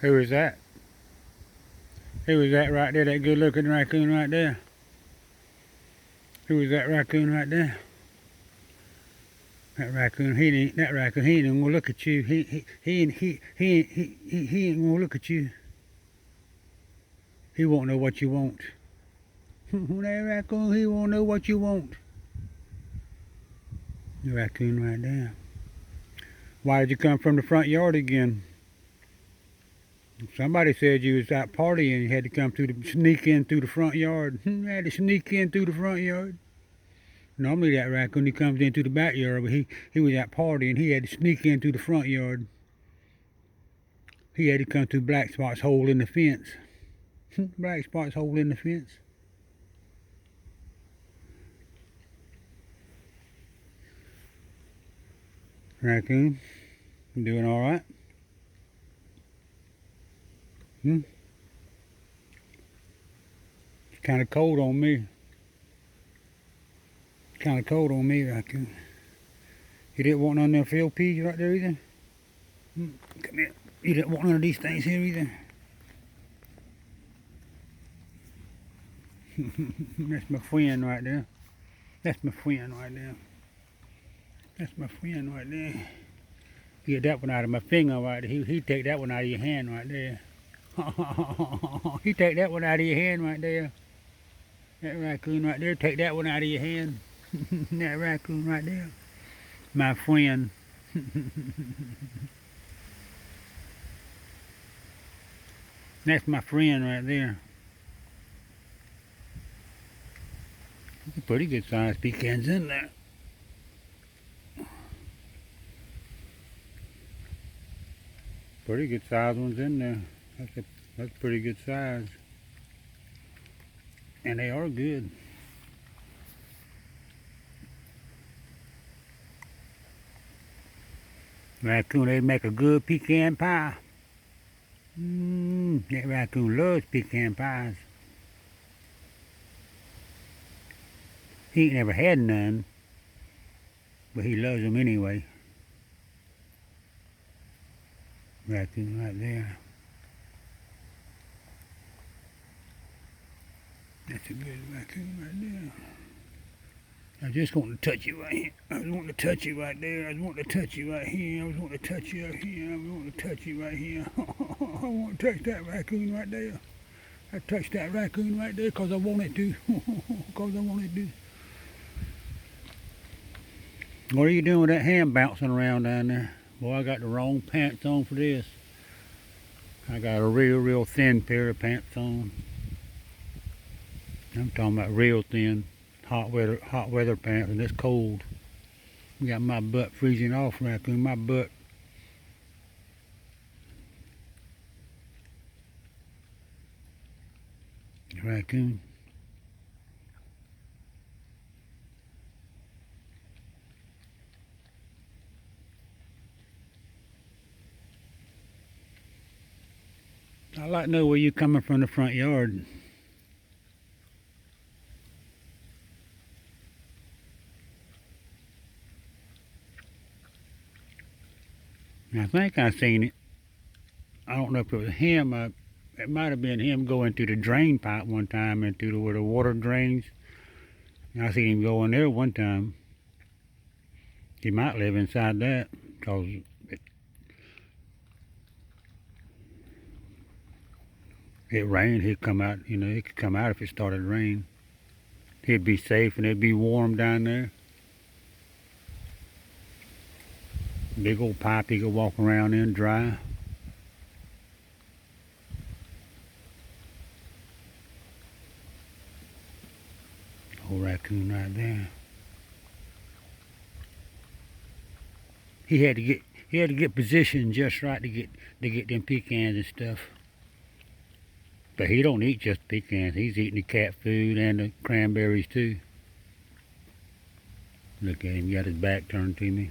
Who is that? Who is that right there? That good looking raccoon right there? Who is that raccoon right there? That raccoon, he ain't even gonna look at you. He ain't gonna look at you. He won't know what you want. That raccoon, he won't know what you want. The raccoon right there. Why did you come from the front yard again? Somebody said you was out partying and you had to sneak in through the front yard. You had to sneak in through the front yard. Normally that raccoon, he comes in through the backyard, but he was out partying. He had to sneak in through the front yard. He had to come through Blackspot's hole in the fence. Blackspot's hole in the fence. Raccoon, you doing all right? It's kind of cold on me. It's kind of cold on me, Raccoon. You didn't want none of them field peas right there either? Come here. You didn't want none of these things here either? That's my friend right there. That's my friend right there. That's my friend right there. Get that one out of my finger right there. He take that one out of your hand right there. He take that one out of your hand right there. That raccoon right there, take that one out of your hand. That raccoon right there. My friend. That's my friend right there. That's a pretty good sized pecans in there. Pretty good sized ones in there. That's pretty good size. And they are good. Raccoon, they make a good pecan pie. That raccoon loves pecan pies. He ain't never had none, but he loves them anyway. Raccoon right there. That's a good raccoon right there. I just want to touch you right here. I was wanting to touch you right there. I was wanting to touch you right here. I was wanting to touch you right here. I was wanting to touch you right here. I want to touch that raccoon right there. I touched that raccoon right there because I wanted to. Because I wanted to. What are you doing with that hand bouncing around down there? Boy, I got the wrong pants on for this. I got a real thin pair of pants on. I'm talking about real thin, hot weather pants, and it's cold. We got my butt freezing off, raccoon. My butt. Raccoon. I'd like to know where you're coming from the front yard. I think I seen it. I don't know if it was him. It might have been him going through the drain pipe one time and through where the water drains. I seen him go in there one time. He might live inside that because it rained. He'd come out. You know, he could come out if it started to rain. He'd be safe and it'd be warm down there. Big old pipe he could walk around in dry. Old raccoon right there. He had to get positioned just right to get them pecans and stuff. But he don't eat just pecans. He's eating the cat food and the cranberries too. Look at him, he got his back turned to me.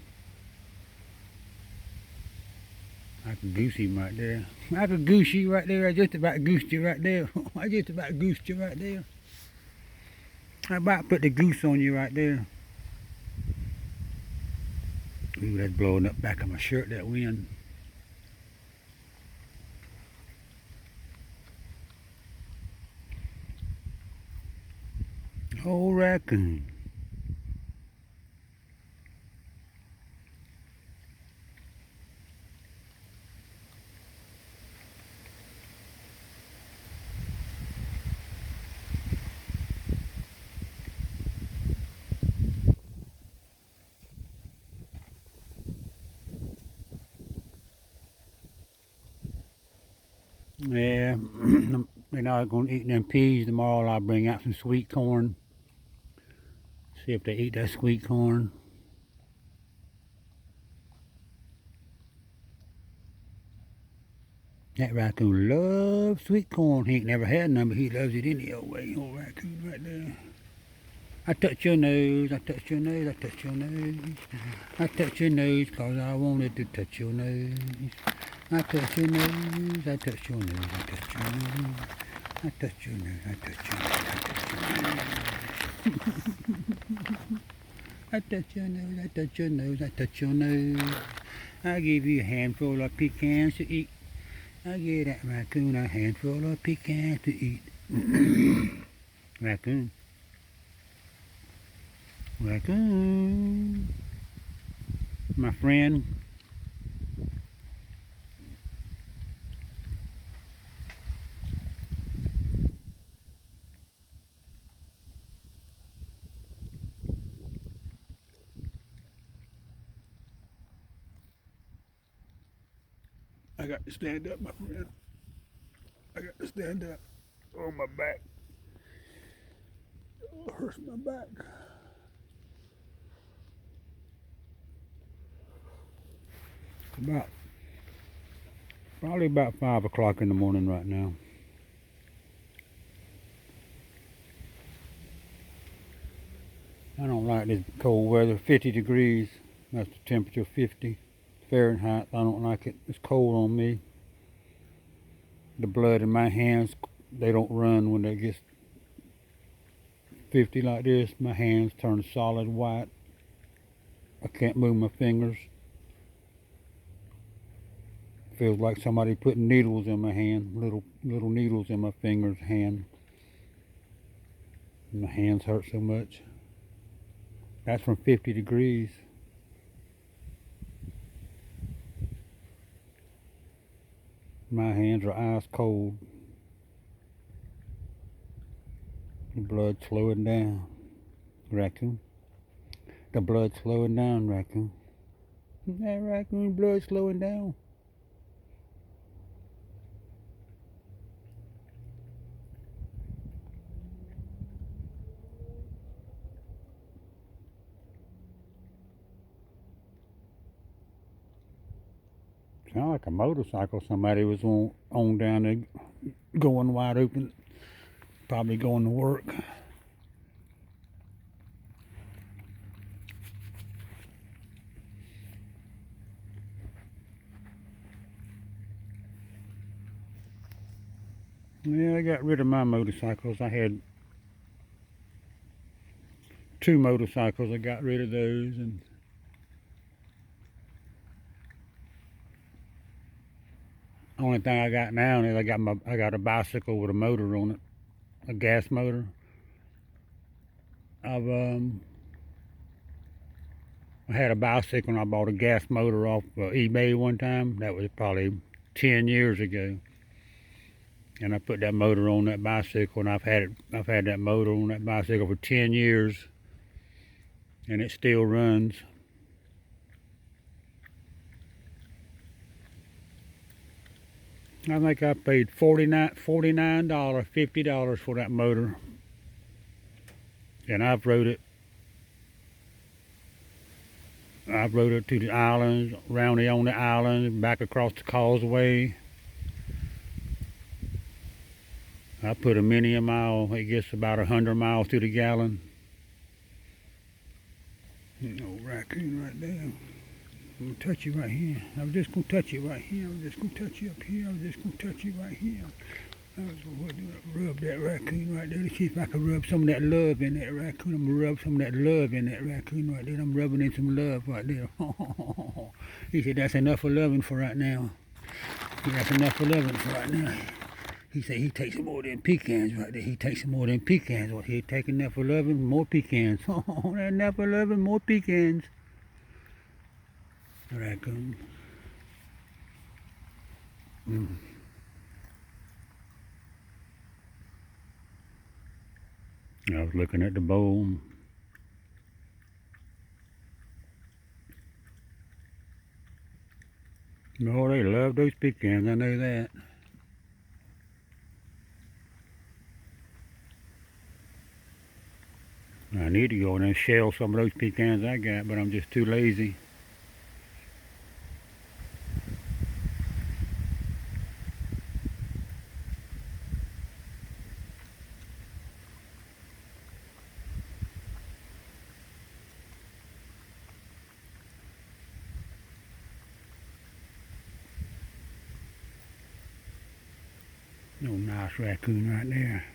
I could goose him right there. I could goose you right there. I just about goosed you right there. I just about goosed you right there. I about put the goose on you right there. Ooh, that's blowing up back on my shirt, that wind. Old raccoon. Yeah, they're not gonna eat them peas tomorrow. I'll bring out some sweet corn. See if they eat that sweet corn. That raccoon loves sweet corn. He ain't never had none, but he loves it any old way. Old raccoon right there. I touch your nose, I touch your nose, I touch your nose. I touch your nose 'cause I wanted to touch your nose. I touch your nose, I touch your nose, I touch your nose. I touch your nose, I touch your nose, I touch your nose. I touch your nose, I touch your nose, I touch your nose. I give you a handful of pecans to eat. I give that raccoon a handful of pecans to eat. Raccoon. Raccoon. My friend. I got to stand up, my friend. I got to stand up. Oh, my back. Oh, it hurts my back. Probably about 5 o'clock in the morning right now. I don't like this cold weather. 50 degrees. That's the temperature, 50 Fahrenheit. I don't like it. It's cold on me. The blood in my hands, they don't run when it gets 50 like this. My hands turn solid white. I can't move my fingers. Feels like somebody putting needles in my hand, little needles in my fingers, hand. And my hands hurt so much. That's from 50 degrees. My hands are ice cold. The blood's slowing down, raccoon. The blood's slowing down, raccoon. That raccoon blood slowing down. Sound like a motorcycle somebody was on down there going wide open. Probably going to work. Yeah, I got rid of my motorcycles. I had 2 motorcycles. I got rid of those, and only thing I got now is I got a bicycle with a motor on it, a gas motor. I had a bicycle and I bought a gas motor off eBay one time. That was probably 10 years ago. And I put that motor on that bicycle, and I've had that motor on that bicycle for 10 years, and it still runs. I think I paid $49, $50 for that motor, and I've rode it to the islands, around on the island, back across the causeway. I put a mile. It gets about 100 miles to the gallon. No raccoon right there. I'm gonna touch you right here. I was just gonna touch you right here. I was just gonna touch you up here. I was just gonna touch you right here. I was gonna rub that raccoon right there to see if I could rub some of that love in that raccoon. I'm gonna rub some of that love in that raccoon right there. I'm rubbing in some love right there. He said, that's enough of loving for right now. That's enough of loving for right now. He said he takes some more of them pecans right there. He takes some more of them pecans. What he taking that for loving? More pecans. Oh, that never loving, more pecans. Raccoon. I was looking at the bowl. Oh, they love those pecans, I know that. I need to go in and shell some of those pecans I got, but I'm just too lazy. Oh, nice raccoon right there.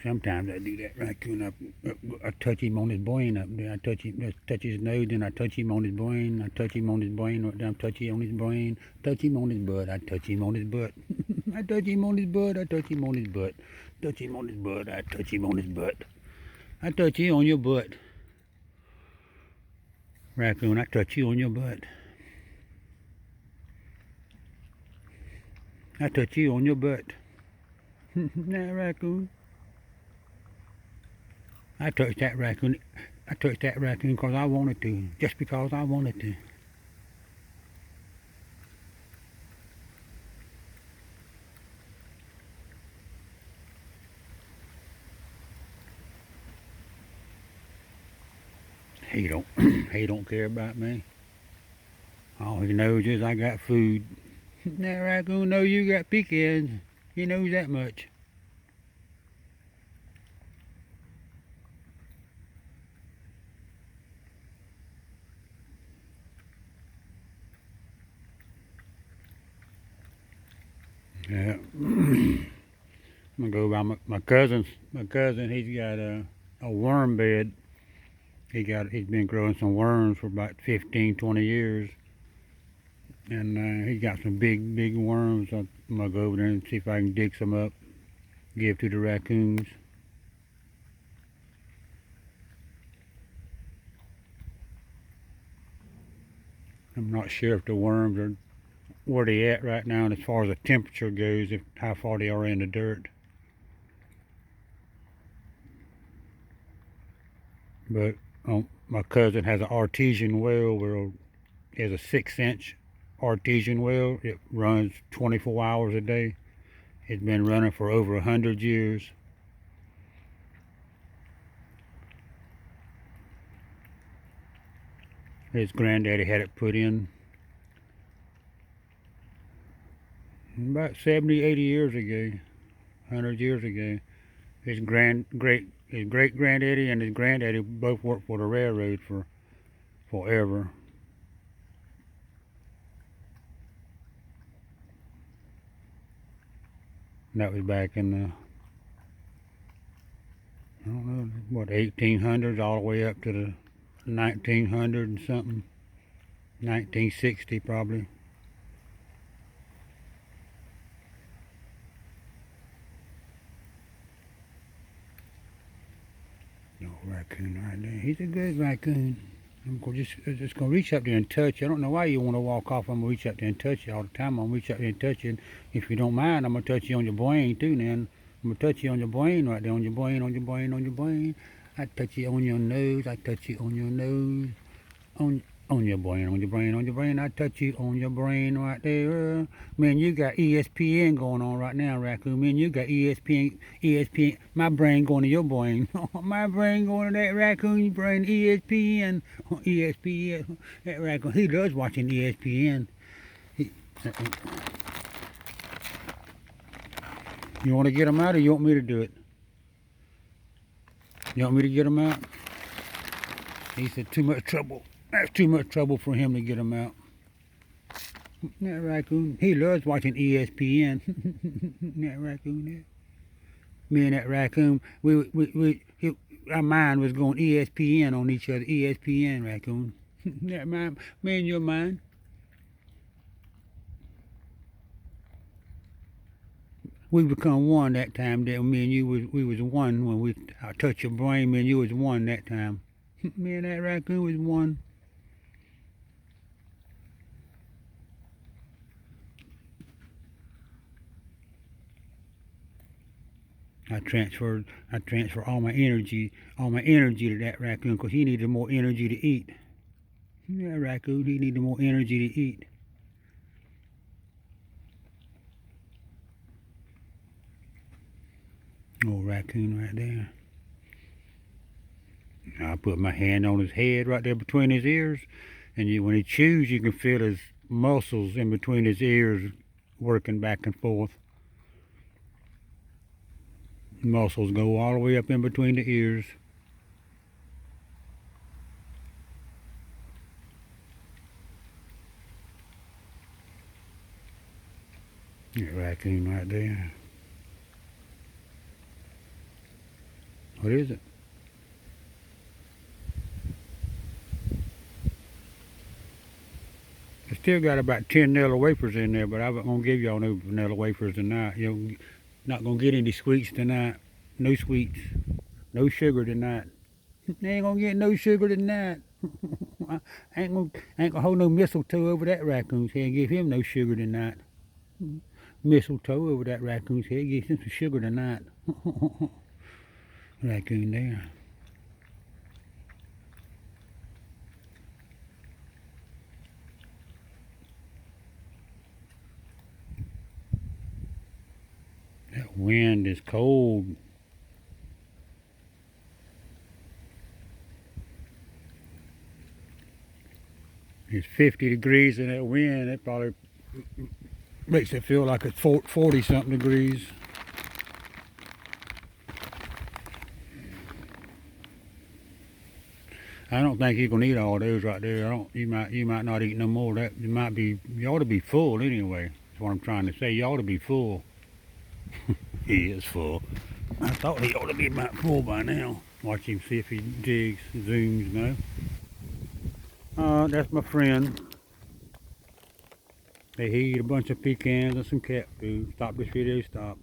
Sometimes I do that raccoon up. I touch him on his brain up there. I touch him, just touch his nose, then I touch him on his brain. I touch him on his brain, then I touch him on his brain. Touch him on his butt. I touch him on his butt. I touch him on his butt. I touch him on his butt. Touch him on his butt. I touch him on his butt. I touch you on your butt. Raccoon, I touch you on your butt. I touch you on your butt. That raccoon. I touched that raccoon. I touched that raccoon because I wanted to. Just because I wanted to. He don't he don't care about me. All he knows is I got food. That raccoon knows you got pecans. He knows that much. Yeah. I'm gonna go by my cousin. My cousin, he's got a worm bed. He's been growing some worms for about 15, 20 years. And he's got some big worms. I'm gonna go over there and see if I can dig some up, give to the raccoons. I'm not sure if the worms are where they at right now, and as far as the temperature goes, if how far they are in the dirt. But my cousin has an artesian well where he has a 6-inch artesian well. It runs 24 hours a day. It's been running for over 100 years. His granddaddy had it put in about 70, 80 years ago, 100 years ago. His great granddaddy and his granddaddy both worked for the railroad for forever. And that was back in the, I don't know, what, 1800s all the way up to the 1900 and something, 1960 probably. No raccoon right there. He's a good raccoon. I'm just gonna reach up there and touch you. I don't know why you want to walk off. I'm gonna reach up there and touch you all the time. I'm gonna reach up there and touch you. And if you don't mind, I'm gonna touch you on your brain too. Now I'm gonna touch you on your brain right there, on your brain, on your brain, on your brain. I touch you on your nose. I touch you on your nose. On your brain, on your brain, on your brain. I touch you on your brain right there. Man, you got ESPN going on right now, Raccoon. Man, you got ESPN. My brain going to your brain. My brain going to that raccoon brain. ESPN. ESPN. That raccoon, he loves watching ESPN. You want to get him out, or you want me to do it? You want me to get him out? He said too much trouble. That's too much trouble for him to get him out. That raccoon, he loves watching ESPN. That raccoon there. Me and that raccoon, our mind was going ESPN on each other. ESPN, Raccoon. That mind, me and your mind. We become one that time. That me and you we was one when I touched your brain. Me and you was one that time. Me and that raccoon was one. I transferred all my energy to that raccoon because he needed more energy to eat. Yeah, raccoon, he needed more energy to eat. Oh, raccoon right there. I put my hand on his head right there between his ears, and when he chews, you can feel his muscles in between his ears working back and forth. Muscles go all the way up in between the ears. That raccoon right there. What is it? I still got about 10 vanilla wafers in there, but I'm not gonna give y'all no vanilla wafers tonight. You're not gonna get any sweets tonight. No sweets. No sugar tonight. Ain't gonna get no sugar tonight. I ain't gonna hold no mistletoe over that raccoon's head and give him no sugar tonight. Mistletoe over that raccoon's head, give him some sugar tonight. Raccoon there. That wind is cold. It's 50 degrees in that wind. It probably makes it feel like it's 40 something degrees. I don't think you can eat all those right there. You might not eat no more. That you ought to be full anyway. That's what I'm trying to say. You ought to be full. He is full. I thought he ought to be about full by now. Watch him see if he digs, zooms, no. That's my friend. Hey, he eat a bunch of pecans and some cat food. Stop this video, stop.